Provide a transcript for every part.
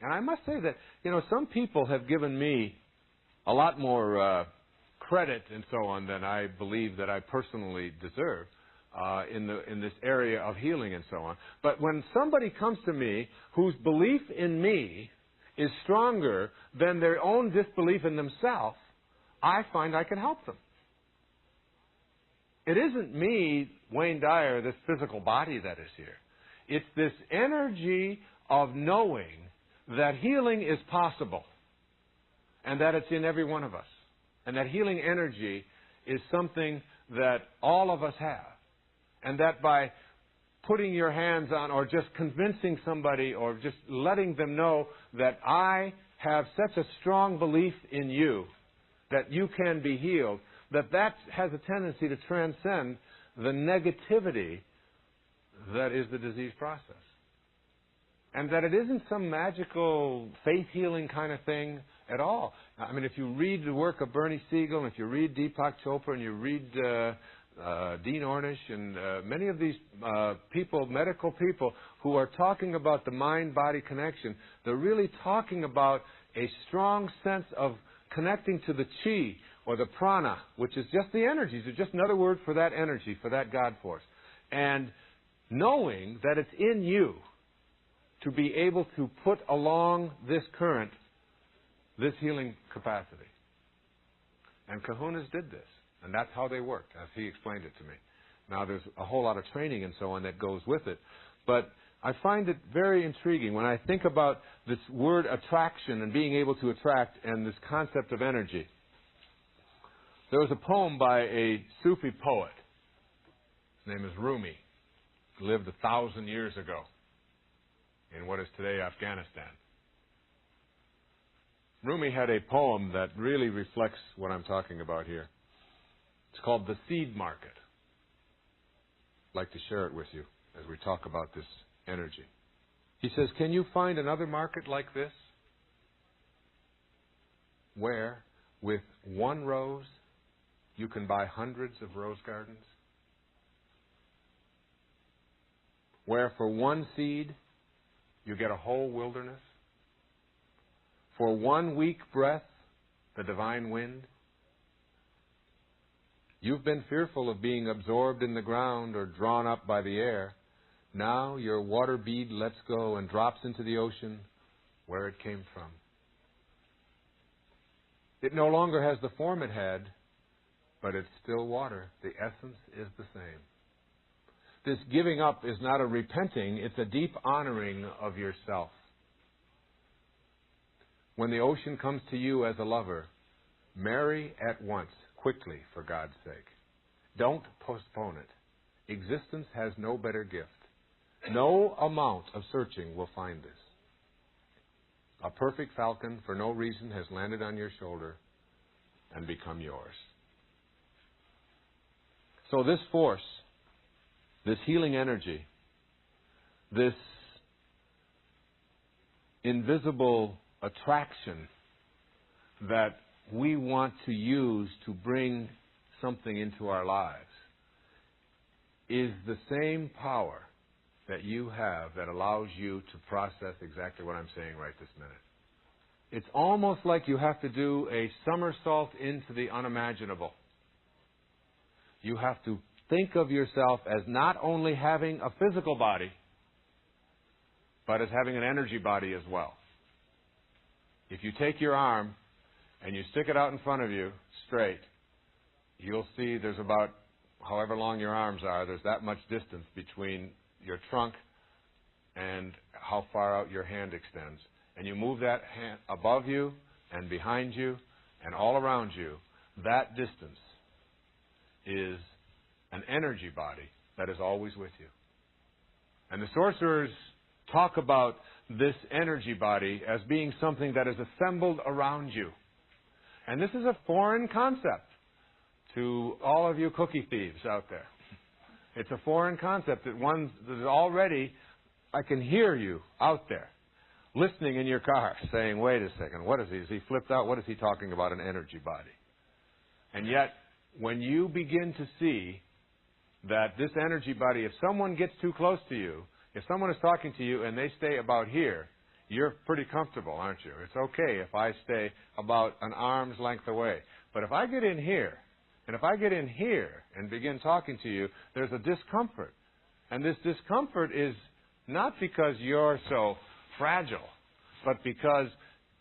And I must say that, some people have given me a lot more credit and so on than I believe that I personally deserve in this area of healing and so on. But when somebody comes to me whose belief in me is stronger than their own disbelief in themselves, I find I can help them. It isn't me, Wayne Dyer, this physical body that is here. It's this energy of knowing that healing is possible and that it's in every one of us. And that healing energy is something that all of us have. And that by putting your hands on or just convincing somebody or just letting them know that I have such a strong belief in you that you can be healed, that has a tendency to transcend the negativity that is the disease process. And that it isn't some magical faith healing kind of thing at all. I mean, if you read the work of Bernie Siegel, and if you read Deepak Chopra, and you read Dean Ornish, and many of these people, medical people, who are talking about the mind-body connection, they're really talking about a strong sense of connecting to the chi, or the prana, which is just the energies. It's just another word for that energy, for that God force. And knowing that it's in you to be able to put along this current, this healing capacity. And kahunas did this. And that's how they worked, as he explained it to me. Now, there's a whole lot of training and so on that goes with it. But I find it very intriguing when I think about this word attraction and being able to attract and this concept of energy. There was a poem by a Sufi poet. His name is Rumi. He lived 1,000 years ago in what is today Afghanistan. Rumi had a poem that really reflects what I'm talking about here. It's called The Seed Market. I'd like to share it with you as we talk about this energy. He says, can you find another market like this? Where, with one rose, you can buy hundreds of rose gardens? Where for one seed, you get a whole wilderness? For one weak breath, the divine wind? You've been fearful of being absorbed in the ground or drawn up by the air. Now your water bead lets go and drops into the ocean where it came from. It no longer has the form it had, but it's still water. The essence is the same. This giving up is not a repenting, it's a deep honoring of yourself. When the ocean comes to you as a lover, marry at once, quickly, for God's sake. Don't postpone it. Existence has no better gift. No amount of searching will find this. A perfect falcon, for no reason, has landed on your shoulder and become yours. So this force, this healing energy, this invisible attraction that we want to use to bring something into our lives, is the same power that you have that allows you to process exactly what I'm saying right this minute. It's almost like you have to do a somersault into the unimaginable. You have to think of yourself as not only having a physical body, but as having an energy body as well. If you take your arm and you stick it out in front of you straight, you'll see there's about, however long your arms are, there's that much distance between your trunk and how far out your hand extends. And you move that hand above you and behind you and all around you, that distance is an energy body that is always with you. And the sorcerers talk about this energy body as being something that is assembled around you. And this is a foreign concept to all of you cookie thieves out there. It's a foreign concept that one that is already, I can hear you out there listening in your car saying, wait a second, what is he? Is he flipped out? What is he talking about, an energy body? And yet, when you begin to see that this energy body, if someone gets too close to you, if someone is talking to you and they stay about here, you're pretty comfortable, aren't you? It's okay if I stay about an arm's length away. But if I get in here, and if I get in here and begin talking to you, there's a discomfort. And this discomfort is not because you're so fragile, but because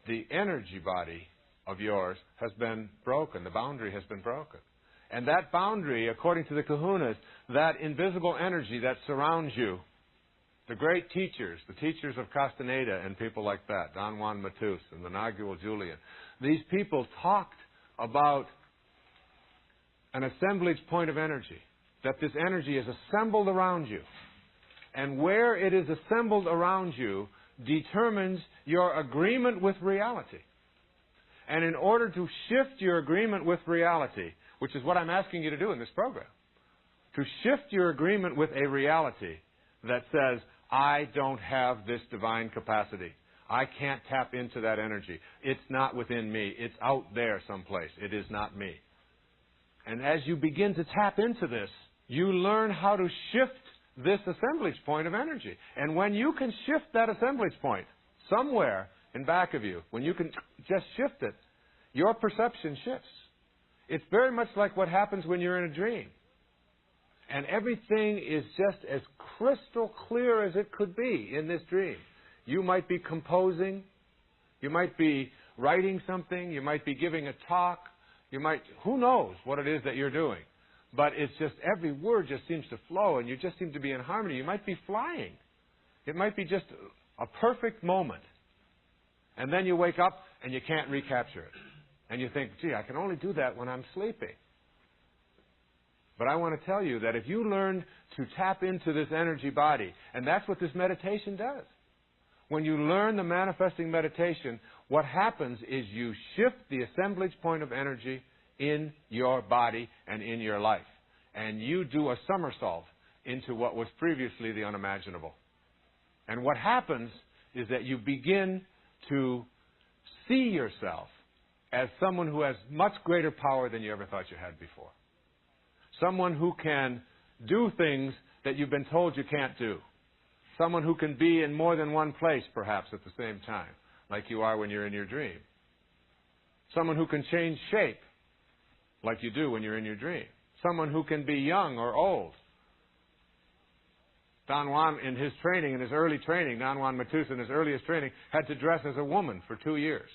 the energy body of yours has been broken. The boundary has been broken. And that boundary, according to the kahunas, that invisible energy that surrounds you, the great teachers, the teachers of Castaneda and people like that, Don Juan Matus and the Nagual Julian, these people talked about an assemblage point of energy, that this energy is assembled around you. And where it is assembled around you determines your agreement with reality. And in order to shift your agreement with reality, which is what I'm asking you to do in this program, to shift your agreement with a reality that says, I don't have this divine capacity. I can't tap into that energy. It's not within me. It's out there someplace. It is not me. And as you begin to tap into this, you learn how to shift this assemblage point of energy. And when you can shift that assemblage point somewhere in back of you, when you can just shift it, your perception shifts. It's very much like what happens when you're in a dream. And everything is just as crystal clear as it could be in this dream. You might be composing. You might be writing something. You might be giving a talk. Who knows what it is that you're doing. But it's just every word just seems to flow and you just seem to be in harmony. You might be flying. It might be just a perfect moment. And then you wake up and you can't recapture it. And you think, gee, I can only do that when I'm sleeping. But I want to tell you that if you learn to tap into this energy body, and that's what this meditation does. When you learn the manifesting meditation, what happens is you shift the assemblage point of energy in your body and in your life. And you do a somersault into what was previously the unimaginable. And what happens is that you begin to see yourself as someone who has much greater power than you ever thought you had before. Someone who can do things that you've been told you can't do. Someone who can be in more than one place, perhaps, at the same time, like you are when you're in your dream. Someone who can change shape, like you do when you're in your dream. Someone who can be young or old. Don Juan, in his training, in his early training, Don Juan Matus, in his earliest training, had to dress as a woman for 2 years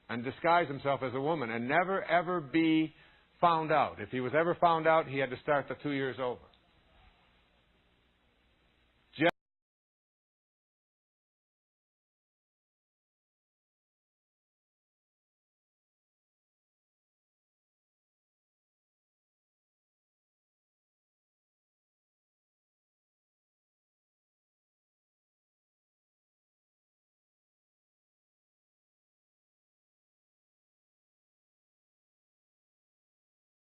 and disguise himself as a woman and never, ever be found out. If he was ever found out, he had to start the 2 years over.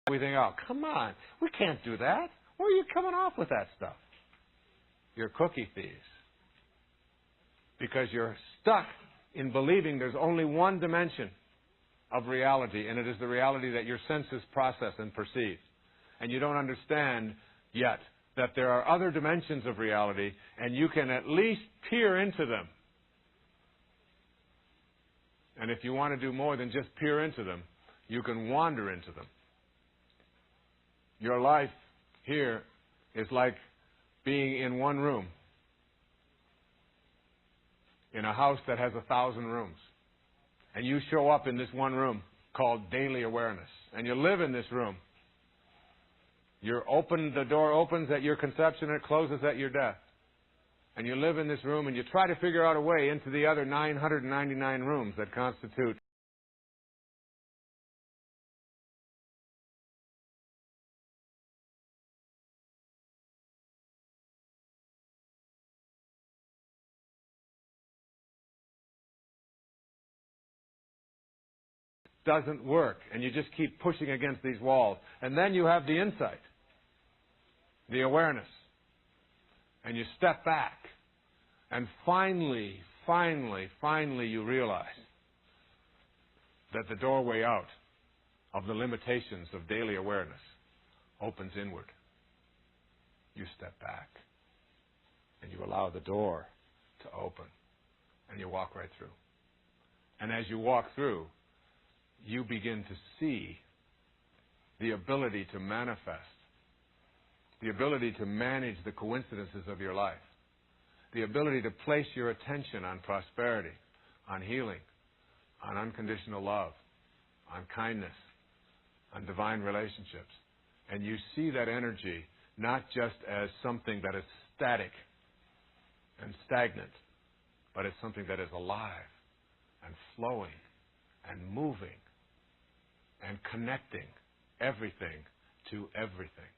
We think, oh, come on, we can't do that. Where are you coming off with that stuff? You're cookie thieves. Because you're stuck in believing there's only one dimension of reality, and it is the reality that your senses process and perceive. And you don't understand yet that there are other dimensions of reality, and you can at least peer into them. And if you want to do more than just peer into them, you can wander into them. Your life here is like being in one room in a house that has 1,000 rooms. And you show up in this one room called daily awareness. And you live in this room. The door opens at your conception and it closes at your death. And you live in this room and you try to figure out a way into the other 999 rooms that constitute doesn't work, and you just keep pushing against these walls. And then you have the insight, the awareness, and you step back, and finally you realize that the doorway out of the limitations of daily awareness opens inward. You step back, and you allow the door to open. and you walk right through. And as you walk through, you begin to see the ability to manifest, the ability to manage the coincidences of your life, the ability to place your attention on prosperity, on healing, on unconditional love, on kindness, on divine relationships. And you see that energy not just as something that is static and stagnant, but as something that is alive and flowing and moving and connecting everything to everything.